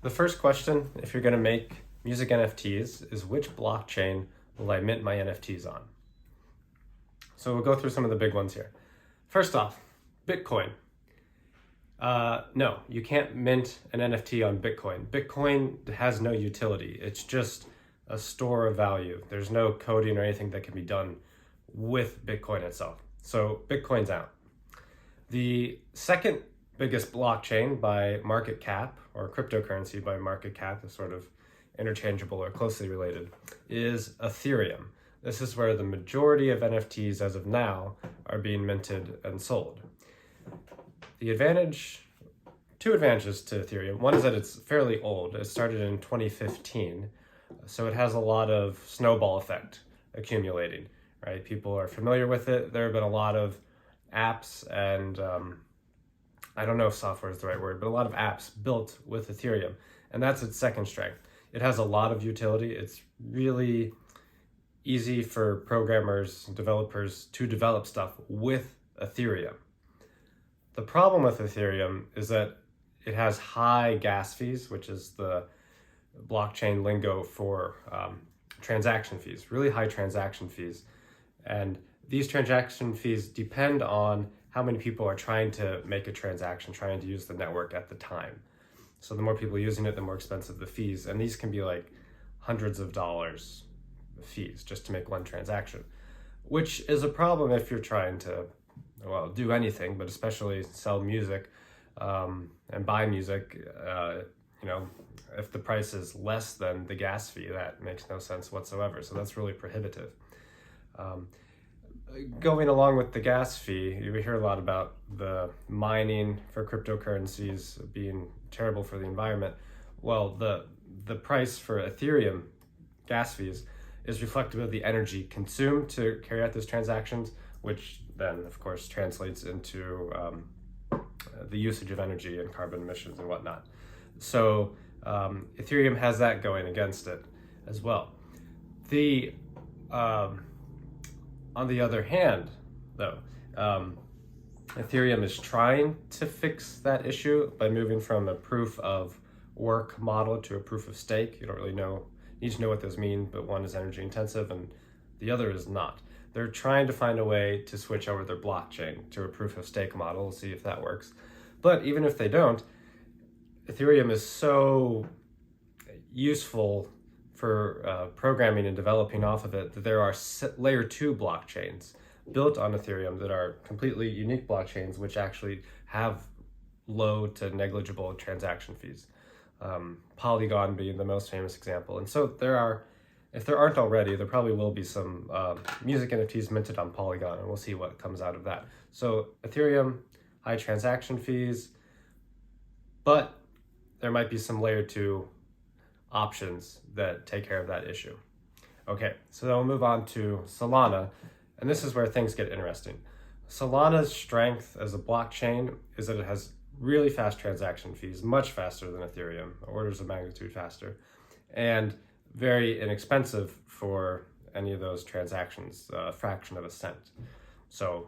The first question, if you're going to make music NFTs, is which blockchain will I mint my NFTs on? So we'll go through some of the big ones here. First off, Bitcoin. No, you can't mint an NFT on Bitcoin. Bitcoin has no utility. It's just a store of value. There's no coding or anything that can be done with Bitcoin itself. So Bitcoin's out. The second biggest blockchain by market cap, or cryptocurrency by market cap, is sort of interchangeable or closely related, is Ethereum. This is where the majority of NFTs as of now are being minted and sold. Two advantages to Ethereum. One is that it's fairly old. It started in 2015, so it has a lot of snowball effect accumulating, right? People are familiar with it. There have been a lot of apps and I don't know if software is the right word, but a lot of apps built with Ethereum, and that's its second strength. It has a lot of utility. It's really easy for programmers and developers to develop stuff with Ethereum. The problem with Ethereum is that it has high gas fees, which is the blockchain lingo for transaction fees, really high transaction fees. And these transaction fees depend on how many people are trying to make a transaction, trying to use the network at the time. So the more people using it, the more expensive the fees. And these can be like hundreds of dollars fees just to make one transaction, which is a problem if you're trying to, well, do anything, but especially sell music and buy music. If the price is less than the gas fee, that makes no sense whatsoever. So that's really prohibitive. Going along with the gas fee, you hear a lot about the mining for cryptocurrencies being terrible for the environment. Well, the price for Ethereum gas fees is reflective of the energy consumed to carry out those transactions, which then, of course, translates into the usage of energy and carbon emissions and whatnot. So Ethereum has that going against it as well. On the other hand, though, Ethereum is trying to fix that issue by moving from a proof of work model to a proof of stake. You don't really need to know what those mean, but one is energy intensive and the other is not. They're trying to find a way to switch over their blockchain to a proof of stake model. We'll see if that works. But even if they don't, Ethereum is so useful for programming and developing off of it that there are layer 2 blockchains built on Ethereum that are completely unique blockchains which actually have low to negligible transaction fees. Polygon being the most famous example. And so if there aren't already, there probably will be some music NFTs minted on Polygon, and we'll see what comes out of that. So Ethereum, high transaction fees, but there might be some layer 2 options that take care of that issue. Okay, so then we'll move on to Solana, and this is where things get interesting. Solana's strength as a blockchain is that it has really fast transaction fees, much faster than Ethereum, orders of magnitude faster, and very inexpensive for any of those transactions, a fraction of a cent. So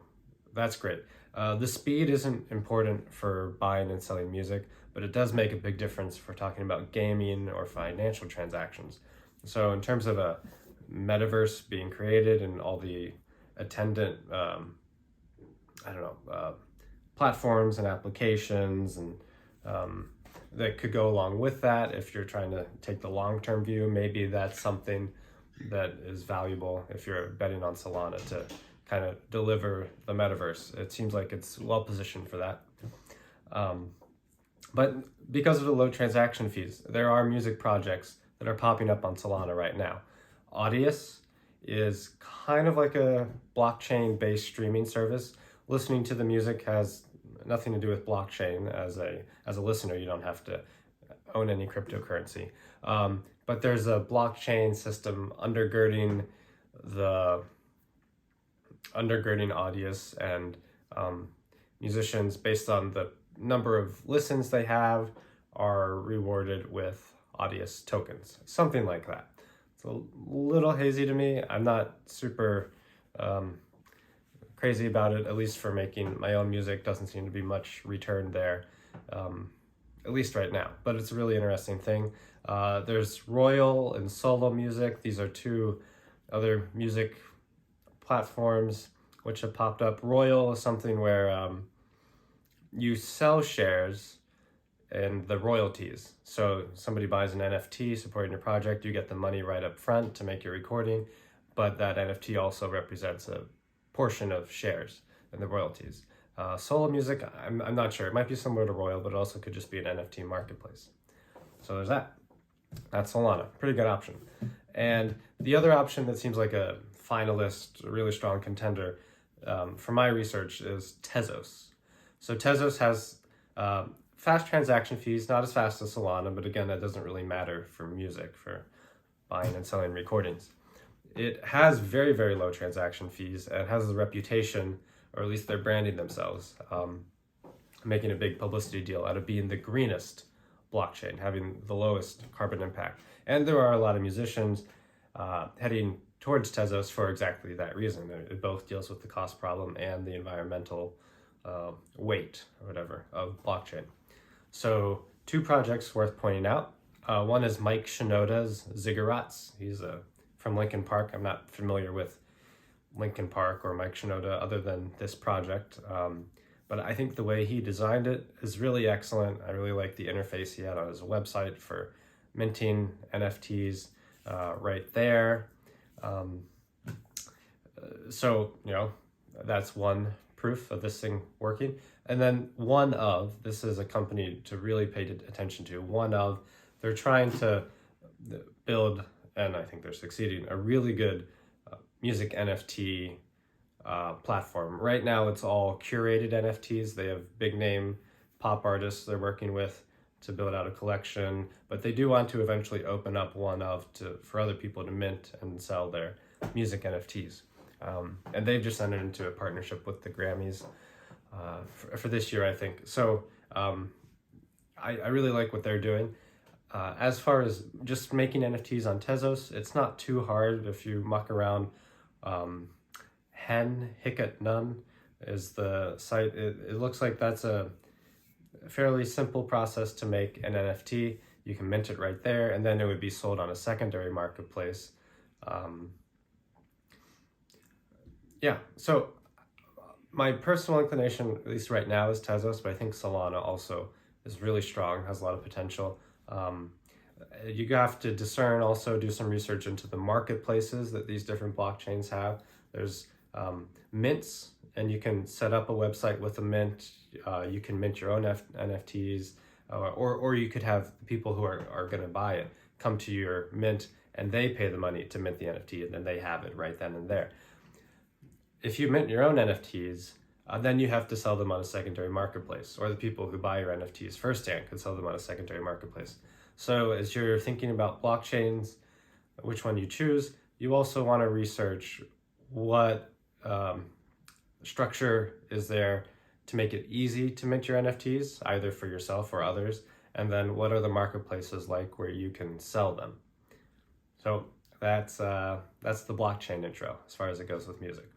that's great. The speed isn't important for buying and selling music, but it does make a big difference for talking about gaming or financial transactions. So in terms of a metaverse being created and all the attendant, platforms and applications and that could go along with that, if you're trying to take the long-term view, maybe that's something that is valuable if you're betting on Solana to kind of deliver the metaverse. It seems like it's well positioned for that. But because of the low transaction fees, there are music projects that are popping up on Solana right now. Audius is kind of like a blockchain-based streaming service. Listening to the music has nothing to do with blockchain. As a listener, you don't have to own any cryptocurrency. But there's a blockchain system undergirding Audius, and musicians, based on the number of listens they have, are rewarded with Audius tokens, something like that. It's a little hazy to me. I'm not super crazy about it, at least for making my own music. Doesn't seem to be much return there. at least right now, but it's a really interesting thing. There's Royal and Solo Music. These are two other music platforms which have popped up. Royal is something where you sell shares and the royalties. So somebody buys an NFT supporting your project, you get the money right up front to make your recording, but that NFT also represents a portion of shares and the royalties. Solo Music, I'm not sure. It might be similar to Royal, but it also could just be an NFT marketplace. So there's that. That's Solana. Pretty good option. And the other option that seems like a finalist, a really strong contender from my research is Tezos. So Tezos has fast transaction fees, not as fast as Solana, but again, that doesn't really matter for music, for buying and selling recordings. It has very, very low transaction fees and has the reputation, or at least they're branding themselves, making a big publicity deal out of being the greenest blockchain, having the lowest carbon impact. And there are a lot of musicians heading towards Tezos for exactly that reason. It both deals with the cost problem and the environmental weight, or whatever, of blockchain. So 2 projects worth pointing out. One is Mike Shinoda's Ziggurats. He's from Linkin Park. I'm not familiar with Linkin Park or Mike Shinoda other than this project. But I think the way he designed it is really excellent. I really like the interface he had on his website for minting NFTs right there. So, that's one proof of this thing working. And then this is a company to really pay attention to. They're trying to build, and I think they're succeeding, a really good music NFT platform. Right now it's all curated NFTs. They have big name pop artists they're working with to build out a collection, but they do want to eventually open up for other people to mint and sell their music NFTs. And they've just entered into a partnership with the Grammys for this year, I think. So I really like what they're doing. As far as just making NFTs on Tezos, it's not too hard if you muck around. Hiccup None is the site. It looks like that's a fairly simple process to make an NFT. You can mint it right there, and then it would be sold on a secondary marketplace. So my personal inclination, at least right now, is Tezos, but I think Solana also is really strong, has a lot of potential. You have to discern, also do some research into the marketplaces that these different blockchains have. There's mints, and you can set up a website with a mint. You can mint your own NFTs, or you could have the people who are going to buy it come to your mint, and they pay the money to mint the NFT, and then they have it right then and there. If you mint your own NFTs, then you have to sell them on a secondary marketplace, or the people who buy your NFTs firsthand could sell them on a secondary marketplace. So as you're thinking about blockchains, which one you choose, you also want to research what structure is there to make it easy to mint your NFTs, either for yourself or others, and then what are the marketplaces like where you can sell them. So that's the blockchain intro as far as it goes with music.